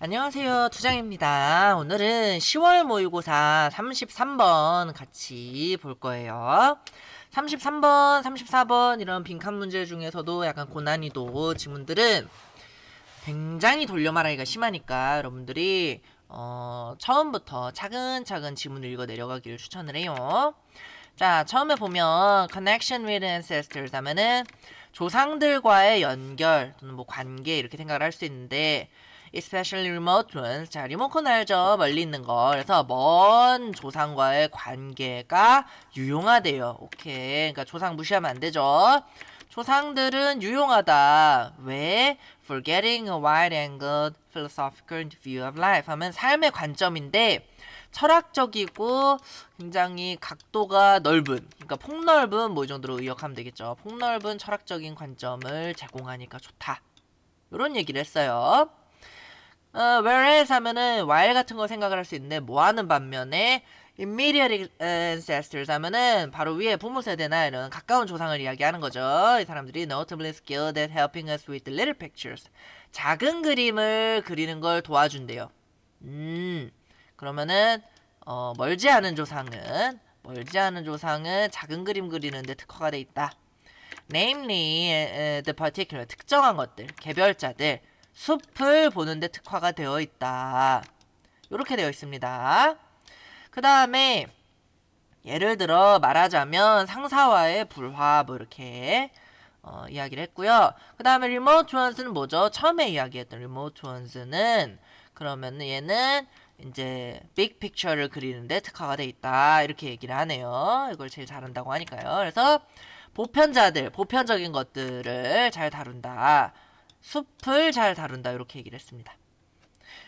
안녕하세요. 투장입니다. 오늘은 10월 모의고사 33번 같이 볼 거예요. 33번, 34번 이런 빈칸 문제 중에서도 약간 고난이도 지문들은 굉장히 돌려 말하기가 심하니까 여러분들이 처음부터 차근차근 지문을 읽어 내려가기를 추천을 해요. 자, 처음에 보면 connection with ancestors 하면은 조상들과의 연결 또는 뭐 관계 이렇게 생각을 할 수 있는데 especially remote ones. 자, 리모컨 알죠? 멀리 있는 거. 그래서 먼 조상과의 관계가 유용하대요. 오케이. 그러니까 조상 무시하면 안 되죠. 조상들은 유용하다. 왜? For getting a wide-angled philosophical view of life 하면 삶의 관점인데 철학적이고 굉장히 각도가 넓은, 그러니까 폭넓은 뭐 이 정도로 의역하면 되겠죠. 폭넓은 철학적인 관점을 제공하니까 좋다. 이런 얘기를 했어요. whereas 하면은 while 같은 거 생각을 할 수 있는데 뭐 하는 반면에 immediate ancestors 하면은 바로 위에 부모 세대나 이런 가까운 조상을 이야기하는 거죠. 이 사람들이 notably skilled at helping us with the little pictures. 작은 그림을 그리는 걸 도와준대요. 그러면은 멀지 않은 조상은 작은 그림 그리는데 특화가 돼 있다. Namely, the particular 특정한 것들, 개별자들, 숲을 보는데 특화가 되어 있다. 이렇게 되어 있습니다. 그 다음에 예를 들어 말하자면 상사와의 불화 뭐 이렇게 이야기를 했고요. 그 다음에 remote ones는 뭐죠? 처음에 이야기했던 remote ones는 그러면 얘는 이제 빅 픽처를 그리는데 특화가 돼 있다 이렇게 얘기를 하네요. 이걸 제일 잘한다고 하니까요. 그래서 보편적인 것들을 잘 다룬다. 숲을 잘 다룬다 이렇게 얘기를 했습니다.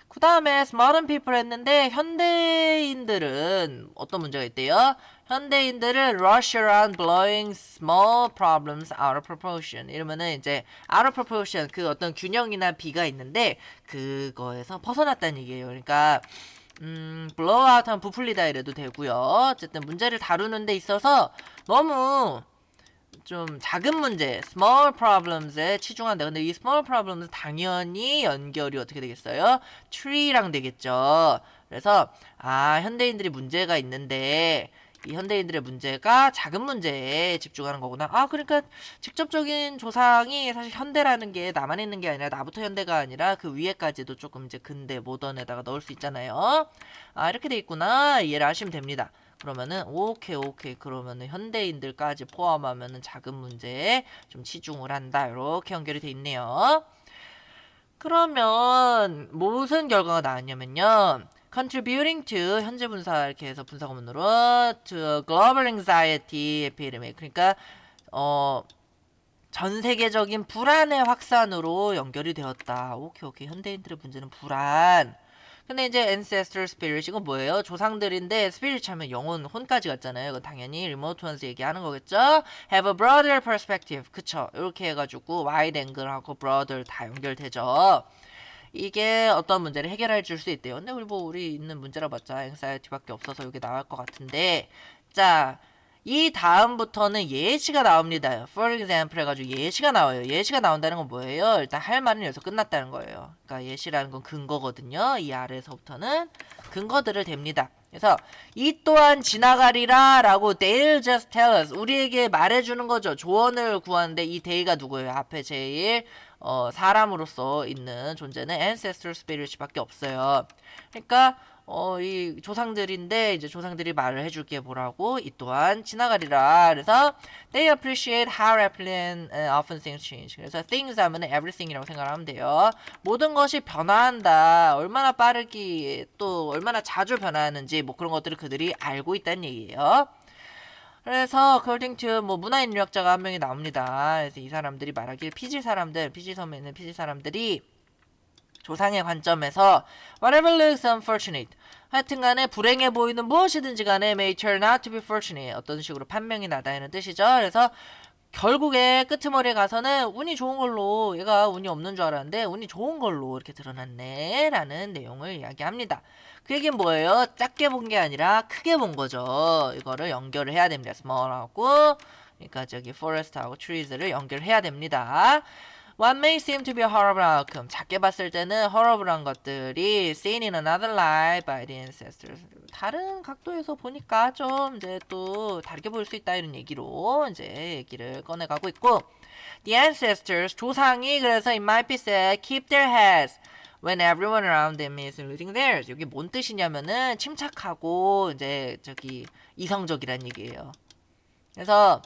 그 다음에 modern people 했는데 현대인들은 어떤 문제가 있대요? 현대인들은 rush around blowing small problems out of proportion. 이러면은 이제 out of proportion 그 어떤 균형이나 비가 있는데 그거에서 벗어났다는 얘기예요. 그러니까 blow out 하면 부풀리다 이래도 되고요. 어쨌든 문제를 다루는 데 있어서 너무 좀 작은 문제, small problems에 치중한다. 근데 이 small problems 당연히 연결이 어떻게 되겠어요? tree랑 되겠죠. 그래서 현대인들이 문제가 있는데 이 현대인들의 문제가 작은 문제에 집중하는 거구나. 그러니까 직접적인 조상이 사실 현대라는 게 나만 있는 게 아니라 나부터 현대가 아니라 그 위에까지도 조금 이제 근대 모던에다가 넣을 수 있잖아요. 이렇게 돼 있구나. 이해를 하시면 됩니다. 그러면은 오케이 그러면은 현대인들까지 포함하면은 작은 문제에 좀 치중을 한다 이렇게 연결이 돼 있네요. 그러면 무슨 결과가 나왔냐면요. contributing to 현재 분사 이렇게 해서 분사구문으로 to global anxiety epidemic 그러니까 전 세계적인 불안의 확산으로 연결이 되었다. 오케이 현대인들의 문제는 불안. 근데 이제 ancestor spirit 이건 뭐예요? 조상들인데 spirit 하면 영혼 혼까지 갔잖아요. 이건 당연히 remote ones 얘기하는 거겠죠? have a broader perspective 그쵸? 이렇게 해가지고 wide angle하고 broader 다 연결되죠. 이게 어떤 문제를 해결해 줄 수 있대요. 근데 우리 있는 문제라 봤자 anxiety밖에 없어서 이게 나올 것 같은데 자 이 다음부터는 예시가 나옵니다. For example 해가지고 예시가 나와요. 예시가 나온다는 건 뭐예요? 일단 할 말은 여기서 끝났다는 거예요. 그러니까 예시라는 건 근거거든요. 이 아래에서부터는 근거들을 댑니다. 그래서 이 또한 지나가리라 라고 they'll just tell us 우리에게 말해주는 거죠. 조언을 구하는데 이 they가 누구예요? 앞에 제일 사람으로서 있는 존재는 ancestor spirit밖에 없어요. 그러니까 이 조상들인데 이제 조상들이 말을 해줄게 뭐라고 이 또한 지나가리라. 그래서 they appreciate how rapidly and often things change. 그래서 things 하면 everything이라고 생각하면 돼요. 모든 것이 변화한다. 얼마나 빠르게 또 얼마나 자주 변화하는지 뭐 그런 것들을 그들이 알고 있다는 얘기예요. 그래서 according to 뭐 문화인류학자가 한 명이 나옵니다. 그래서 이 사람들이 말하길 피지 섬에 있는 피지 사람들이 조상의 관점에서 whatever looks unfortunate 하여튼간에 불행해 보이는 무엇이든지 간에 may turn out to be fortunate 어떤 식으로 판명이 나다는 뜻이죠. 그래서 결국에 끄트머리에 가서는 운이 좋은 걸로 얘가 운이 없는 줄 알았는데 운이 좋은 걸로 이렇게 드러났네 라는 내용을 이야기합니다. 그 얘기는 뭐예요? 작게 본 게 아니라 크게 본 거죠. 이거를 연결을 해야 됩니다. small하고 그러니까 저기 forest하고 trees를 연결해야 됩니다. What may seem to be a horrible outcome. 작게 봤을 때는 horrible한 것들이 seen in another light by the ancestors. 다른 각도에서 보니까 좀 이제 또 다르게 보일 수 있다 이런 얘기로 이제 얘기를 꺼내가고 있고 The ancestors, 조상이 그래서 it might be said keep their heads when everyone around them is losing theirs. 여기 뭔 뜻이냐면은 침착하고 이제 저기 이성적이란 얘기예요. 그래서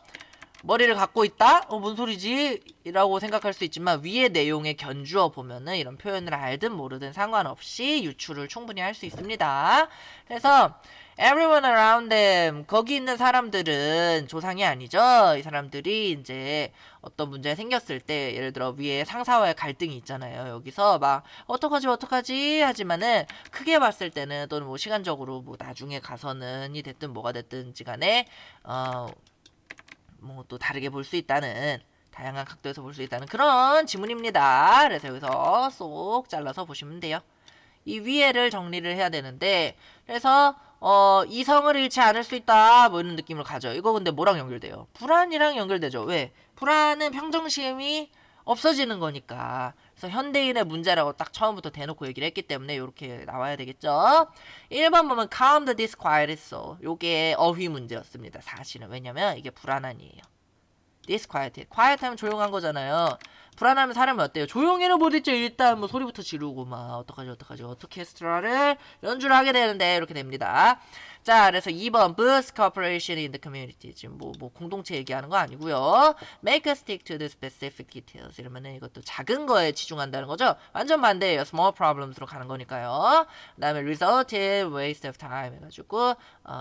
머리를 갖고 있다? 뭔 소리지? 라고 생각할 수 있지만 위의 내용에 견주어 보면은 이런 표현을 알든 모르든 상관없이 유추를 충분히 할 수 있습니다. 그래서 everyone around them 거기 있는 사람들은 조상이 아니죠. 이 사람들이 이제 어떤 문제가 생겼을 때 예를 들어 위에 상사와의 갈등이 있잖아요. 여기서 막 어떡하지 하지만은 크게 봤을 때는 또는 뭐 시간적으로 뭐 나중에 가서는 이 됐든 뭐가 됐든지 간에 뭐 또 다르게 볼 수 있다는 다양한 각도에서 볼 수 있다는 그런 지문입니다. 그래서 여기서 쏙 잘라서 보시면 돼요. 이 위에를 정리를 해야 되는데 그래서 이성을 잃지 않을 수 있다 뭐 이런 느낌을 가져요. 이거 근데 뭐랑 연결돼요? 불안이랑 연결되죠. 왜? 불안은 평정심이 없어지는 거니까. 그래서 현대인의 문제라고 딱 처음부터 대놓고 얘기를 했기 때문에 이렇게 나와야 되겠죠. 1번 보면 calm the disquiet soul. 요게 어휘 문제였습니다. 사실은. 왜냐면 이게 불안한이에요. disquiet. quiet 하면 조용한 거잖아요. 불안하면 사람이 어때요? 조용히는 못했죠. 일단 뭐 소리부터 지르고 막 어떡하지 오케스트라를 연주를 하게 되는데 이렇게 됩니다. 자, 그래서 2번 boost cooperation in the community. 지금 뭐 공동체 얘기하는 거 아니고요. make us stick to the specific details. 이러면은 이것도 작은 거에 치중한다는 거죠. 완전 반대예요. small problems로 가는 거니까요. 그다음에 result in waste of time 해가지고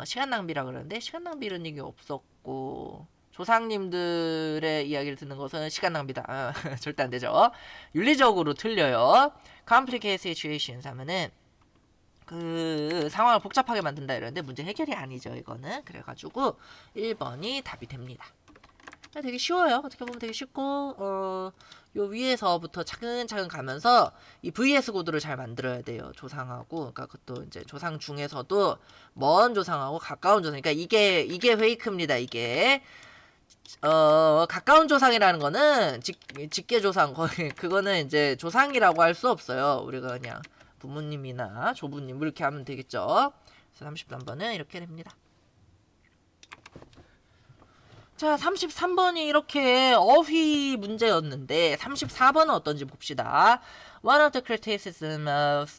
시간 낭비라 그러는데 시간 낭비 이런 얘기 없었고. 조상님들의 이야기를 듣는 것은 시간 낭비다. 절대 안 되죠. 윤리적으로 틀려요. complicated situations 하면은 그 상황을 복잡하게 만든다 이러는데 문제 해결이 아니죠. 이거는. 그래가지고 1번이 답이 됩니다. 되게 쉬워요. 어떻게 보면 되게 쉽고 요 위에서부터 차근차근 가면서 이 VS 코드를 잘 만들어야 돼요. 조상하고 그러니까 그것도 이제 조상 중에서도 먼 조상하고 가까운 조상. 그러니까 이게 페이크입니다. 이게 가까운 조상이라는 거는 직계 조상 거의 그거는 이제 조상이라고 할 수 없어요. 우리가 그냥 부모님이나 조부님 이렇게 하면 되겠죠. 그래서 33번은 이렇게 됩니다. 자, 33번이 이렇게 어휘 문제였는데 34번은 어떤지 봅시다. One of the criticism of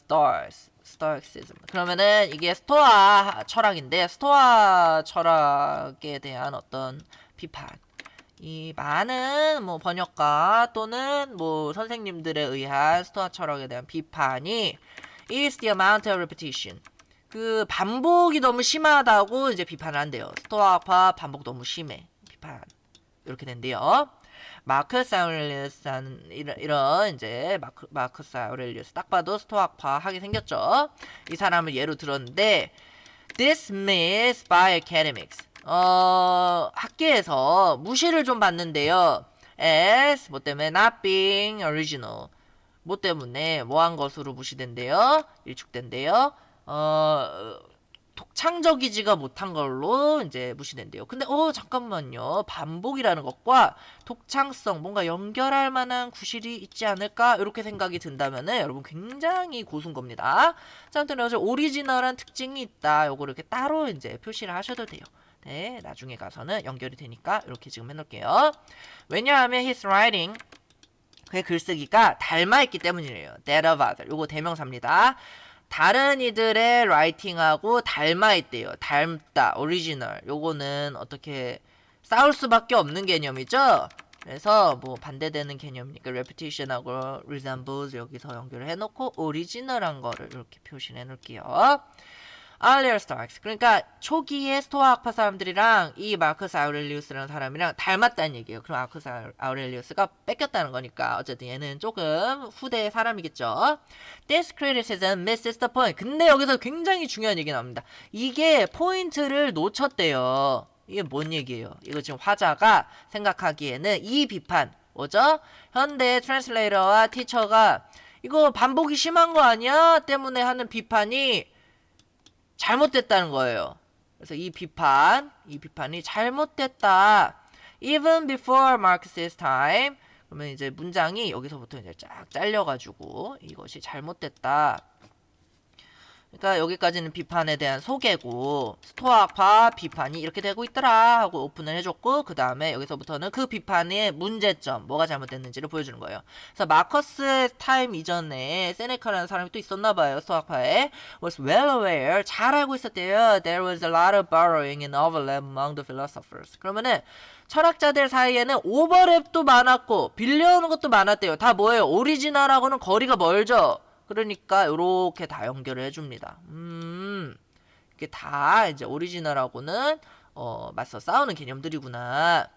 Stoicism. 그러면은 이게 스토아 철학인데 스토아 철학에 대한 어떤 비판. 이 많은 뭐 번역가 또는 뭐 선생님들에 의한 스토아 철학에 대한 비판이 is the amount of repetition. 그 반복이 너무 심하다고 이제 비판을 한대요. 스토아파 반복 너무 심해. 비판. 이렇게 된대요. 마크스 아우렐리우스는 이런 이제 마크스 아우렐리우스 딱 봐도 스토아파 하게 생겼죠. 이 사람을 예로 들었는데 dismissed by academics. 학계에서 무시를 좀 받는데요. as 뭐 때문에 not being original. 뭐 때문에 뭐한 것으로 무시된대요. 일축된대요. 독창적이지가 못한 걸로 이제 무시된대요. 근데 잠깐만요. 반복이라는 것과 독창성 뭔가 연결할 만한 구실이 있지 않을까? 이렇게 생각이 든다면은 여러분 굉장히 고수인 겁니다. 자, 아무튼 여기서 오리지널한 특징이 있다. 요거 이렇게 따로 이제 표시를 하셔도 돼요. 네, 나중에 가서는 연결이 되니까 이렇게 지금 해놓을게요. 왜냐하면 his writing 그의 글쓰기가 닮아있기 때문이래요. that of other. 요거 대명사입니다. 다른 이들의 라이팅하고 닮아있대요. 닮다, 오리지널. 요거는 어떻게 싸울 수밖에 없는 개념이죠. 그래서 뭐 반대되는 개념이니까 repetition하고 resembles 여기서 연결을 해놓고 오리지널한 거를 이렇게 표시를 해놓을게요. earlier Stoics. 그러니까 초기의 스토아 학파 사람들이랑 이 마크스 아우렐리우스라는 사람이랑 닮았다는 얘기예요. 그럼 마크스 아우렐리우스가 뺏겼다는 거니까 어쨌든 얘는 조금 후대의 사람이겠죠. This criticism misses the point. 근데 여기서 굉장히 중요한 얘기 나옵니다. 이게 포인트를 놓쳤대요. 이게 뭔 얘기예요? 이거 지금 화자가 생각하기에는 이 비판 뭐죠? 현대 트랜슬레이터와 티처가 이거 반복이 심한 거 아니야? 때문에 하는 비판이 잘못됐다는 거예요. 그래서 이 비판이 잘못됐다. Even before Marx's time. 그러면 이제 문장이 여기서부터 이제 쫙 잘려가지고 이것이 잘못됐다. 그러니까 여기까지는 비판에 대한 소개고 스토아파 비판이 이렇게 되고 있더라 하고 오픈을 해줬고 그 다음에 여기서부터는 그 비판의 문제점 뭐가 잘못됐는지를 보여주는 거예요. 그래서 마커스 타임 이전에 세네카라는 사람이 또 있었나봐요. 스토아파에 was well aware 잘 알고 있었대요. There was a lot of borrowing and overlap among the philosophers. 그러면은 철학자들 사이에는 오버랩도 많았고 빌려오는 것도 많았대요. 다 뭐예요? 오리지널하고는 거리가 멀죠. 그러니까 요렇게 다 연결을 해줍니다. 이게 다 이제 오리지널하고는 맞서 싸우는 개념들이구나.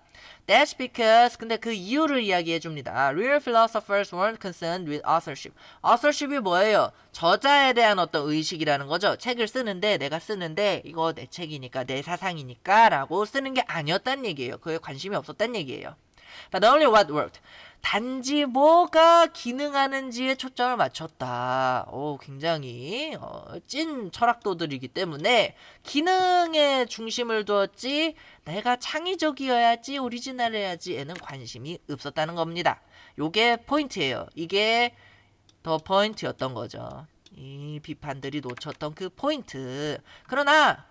That's because 근데 그 이유를 이야기해줍니다. Real philosophers weren't concerned with authorship. authorship이 뭐예요? 저자에 대한 어떤 의식이라는 거죠. 책을 쓰는데 내가 쓰는데 이거 내 책이니까 내 사상이니까 라고 쓰는 게 아니었단 얘기예요. 그에 관심이 없었단 얘기예요. But only what worked. 단지 뭐가 기능하는지에 초점을 맞췄다. 굉장히 찐 철학도들이기 때문에 기능에 중심을 두었지 내가 창의적이어야지 오리지널해야지에는 관심이 없었다는 겁니다. 요게 포인트예요. 이게 더 포인트였던 거죠. 이 비판들이 놓쳤던 그 포인트. 그러나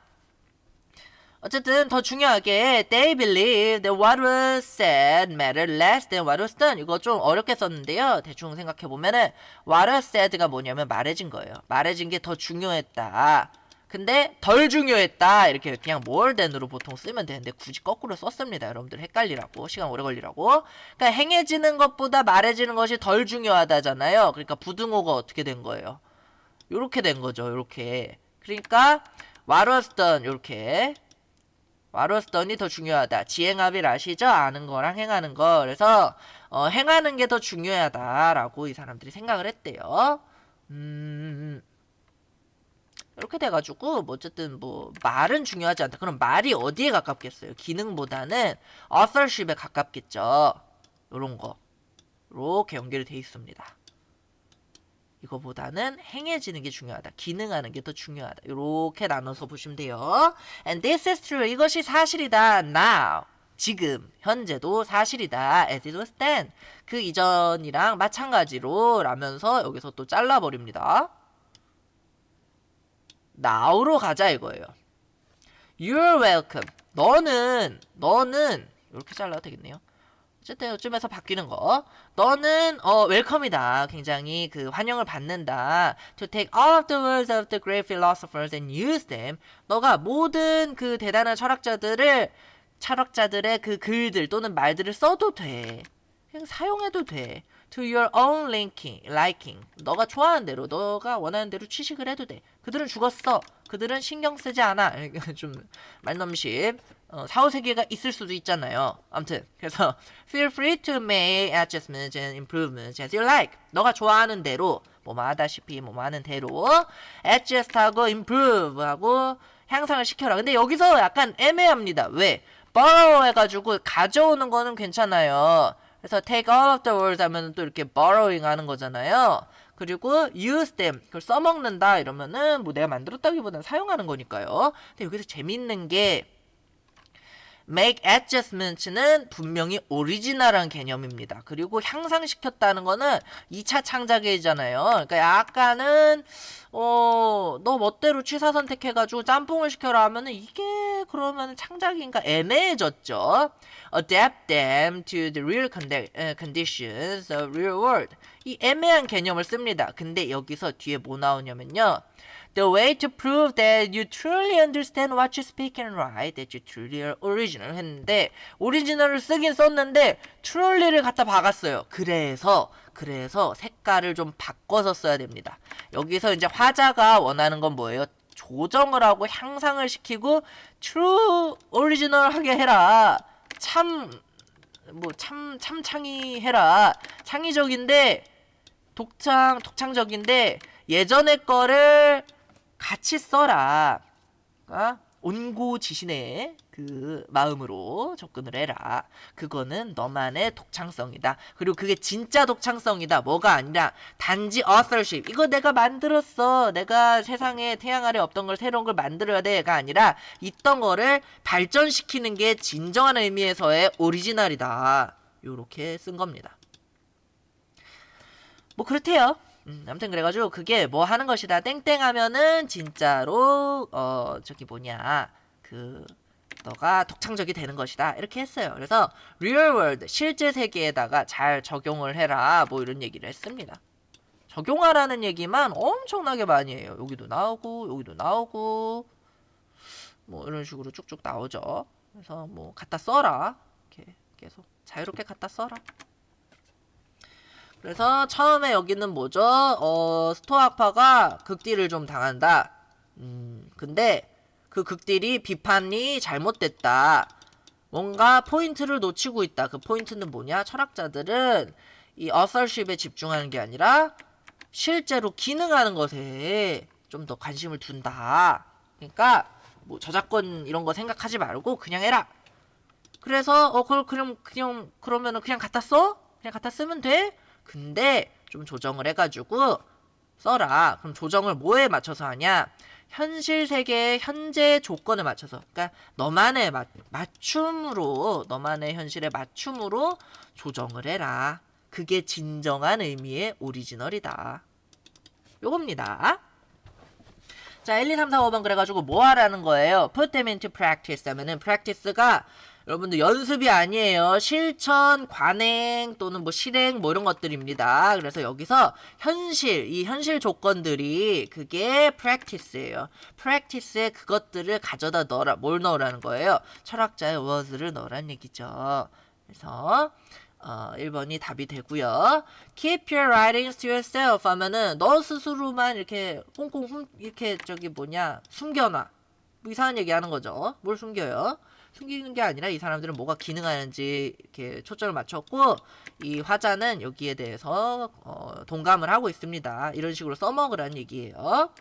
어쨌든 더 중요하게 they believe that what was said mattered less than what was done. 이거 좀 어렵게 썼는데요. 대충 생각해보면은 what was said가 뭐냐면 말해진 거예요. 말해진 게 더 중요했다. 근데 덜 중요했다. 이렇게 그냥 more than으로 보통 쓰면 되는데 굳이 거꾸로 썼습니다. 여러분들 헷갈리라고 시간 오래 걸리라고. 그러니까 행해지는 것보다 말해지는 것이 덜 중요하다잖아요. 그러니까 부등호가 어떻게 된 거예요? 요렇게 된 거죠. 요렇게. 그러니까 what was done 요렇게 what was done이 더 중요하다. 지행합일 아시죠? 아는 거랑 행하는 거. 그래서 행하는 게 더 중요하다라고 이 사람들이 생각을 했대요. 이렇게 돼가지고 뭐 어쨌든 뭐 말은 중요하지 않다. 그럼 말이 어디에 가깝겠어요? 기능보다는 authorship에 가깝겠죠. 요런 거. 이렇게 연결이 돼 있습니다. 이거보다는 행해지는 게 중요하다. 기능하는 게 더 중요하다. 이렇게 나눠서 보시면 돼요. And this is true. 이것이 사실이다. Now. 지금 현재도 사실이다. As it was then. 그 이전이랑 마찬가지로 라면서 여기서 또 잘라버립니다. now로 가자 이거예요. You're welcome. 너는 이렇게 잘라도 되겠네요. 어쨌든 요즘에서 바뀌는 거. 너는 웰컴이다. 굉장히 그 환영을 받는다. To take all of the words of the great philosophers and use them. 너가 모든 그 대단한 철학자들의 그 글들 또는 말들을 써도 돼. 그냥 사용해도 돼. To your own liking. 너가 좋아하는 대로, 너가 원하는 대로 취식을 해도 돼. 그들은 죽었어. 그들은 신경 쓰지 않아. 좀 말넘심. 4, 5세계가 있을 수도 있잖아요. 아무튼 그래서 feel free to make adjustments and improvements as you like. 너가 좋아하는 대로 뭐하다시피 뭐하는 대로 adjust하고 improve하고 향상을 시켜라. 근데 여기서 약간 애매합니다. 왜? borrow 해가지고 가져오는 거는 괜찮아요. 그래서 take all of the words 하면 또 이렇게 borrowing 하는 거잖아요. 그리고 use them 그걸 써먹는다 이러면은 뭐 내가 만들었다기보다는 사용하는 거니까요. 근데 여기서 재밌는 게 make adjustments는 분명히 오리지널한 개념입니다. 그리고 향상시켰다는 거는 2차 창작이잖아요. 그러니까 약간은 너 멋대로 취사 선택해가지고 짬뽕을 시켜라 하면은 이게 그러면 창작인가 애매해졌죠. Adapt them to the real conditions of real world. 이 애매한 개념을 씁니다. 근데 여기서 뒤에 뭐 나오냐면요. The way to prove that you truly understand what you speak and write, that you truly are original 했는데 오리지널을 쓰긴 썼는데 truly를 갖다 박았어요. 그래서 색깔을 좀 바꿔서 써야 됩니다. 여기서 이제 화자가 원하는 건 뭐예요? 조정을 하고 향상을 시키고 true original하게 해라. 참 창의해라. 창의적인데 독창적인데 예전의 거를 같이 써라. 온고지신의 그 마음으로 접근을 해라. 그거는 너만의 독창성이다. 그리고 그게 진짜 독창성이다. 뭐가 아니라 단지 authorship. 이거 내가 만들었어. 내가 세상에 태양 아래 없던 걸 새로운 걸 만들어야 돼가 아니라 있던 거를 발전시키는 게 진정한 의미에서의 오리지널이다. 요렇게 쓴 겁니다. 뭐 그렇대요. 아무튼 그래가지고 그게 뭐 하는 것이다 땡땡 하면은 진짜로 저기 뭐냐 그 너가 독창적이 되는 것이다 이렇게 했어요. 그래서 real world 실제 세계에다가 잘 적용을 해라 뭐 이런 얘기를 했습니다. 적용하라는 얘기만 엄청나게 많이 해요. 여기도 나오고 여기도 나오고 뭐 이런 식으로 쭉쭉 나오죠. 그래서 뭐 갖다 써라 이렇게 계속 자유롭게 갖다 써라. 그래서 처음에 여기는 뭐죠? 스토아파가 극딜을 좀 당한다. 근데 그 극딜이 비판이 잘못됐다. 뭔가 포인트를 놓치고 있다. 그 포인트는 뭐냐? 철학자들은 이 authorship에 집중하는 게 아니라 실제로 기능하는 것에 좀 더 관심을 둔다. 그러니까 뭐 저작권 이런 거 생각하지 말고 그냥 해라. 그래서 그러면은 그냥 갖다 써? 그냥 갖다 쓰면 돼? 근데 좀 조정을 해가지고 써라. 그럼 조정을 뭐에 맞춰서 하냐? 현실 세계의 현재 조건에 맞춰서. 그러니까 너만의 맞춤으로, 너만의 현실에 맞춤으로 조정을 해라. 그게 진정한 의미의 오리지널이다. 요겁니다. 자, 1, 2, 3, 4, 5번 그래가지고 뭐 하라는 거예요? Put them into practice 하면은 practice가 여러분들 연습이 아니에요. 실천, 관행 또는 뭐 실행 뭐 이런 것들입니다. 그래서 여기서 이 현실 조건들이 그게 practice예요. practice에 그것들을 가져다 넣어라. 뭘 넣으라는 거예요? 철학자의 word를 넣으라는 얘기죠. 그래서 1번이 답이 되고요. Keep your writings to yourself 하면은 너 스스로만 이렇게 이렇게 숨겨놔. 뭐 이상한 얘기 하는 거죠. 뭘 숨겨요? 숨기는 게 아니라 이 사람들은 뭐가 기능하는지 이렇게 초점을 맞췄고 이 화자는 여기에 대해서 동감을 하고 있습니다. 이런 식으로 써먹으라는 얘기예요.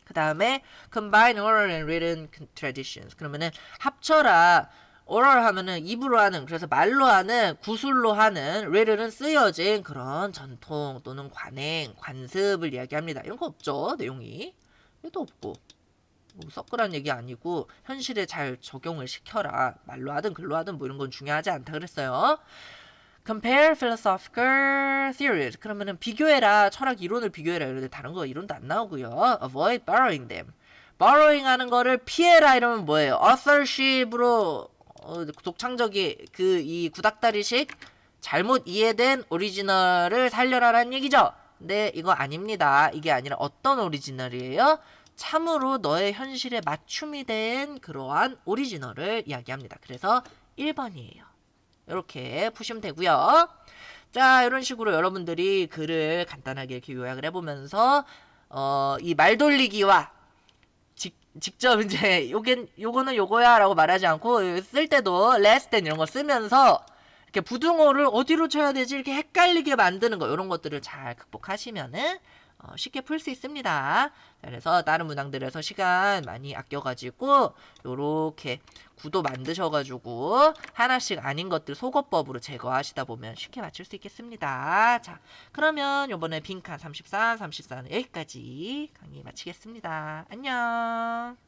그 다음에 combine oral and written traditions. 그러면은 합쳐라. oral 하면은 입으로 하는, 그래서 말로 하는, 구술로 하는, written은 쓰여진 그런 전통 또는 관행, 관습을 이야기합니다. 이런 거 없죠, 내용이. 이것도 없고. 뭐 섞으라는 얘기 아니고 현실에 잘 적용을 시켜라. 말로 하든 글로 하든 뭐 이런 건 중요하지 않다 그랬어요. Compare philosophical theories. 그러면은 비교해라. 철학 이론을 비교해라. 이런데 다른 거 이론도 안 나오고요. Avoid borrowing them. borrowing 하는 거를 피해라 이러면 뭐예요? authorship으로 독창적이 이 구닥다리식 잘못 이해된 오리지널을 살려라라는 얘기죠. 근데 이거 아닙니다. 이게 아니라 어떤 오리지널이에요? 참으로 너의 현실에 맞춤이 된 그러한 오리지널을 이야기합니다. 그래서 1번이에요. 이렇게 푸시면 되고요. 자, 이런 식으로 여러분들이 글을 간단하게 이렇게 요약을 해보면서 이 말돌리기와 직접 이제 요거는 요거야 라고 말하지 않고 쓸 때도 less than 이런 거 쓰면서 이렇게 부등호를 어디로 쳐야 되지 이렇게 헷갈리게 만드는 거 이런 것들을 잘 극복하시면은 쉽게 풀 수 있습니다. 그래서 다른 문항들에서 시간 많이 아껴가지고 요렇게 구도 만드셔가지고 하나씩 아닌 것들 속어법으로 제거하시다 보면 쉽게 맞출 수 있겠습니다. 자, 그러면 요번에 빈칸 34, 34는 여기까지 강의 마치겠습니다. 안녕.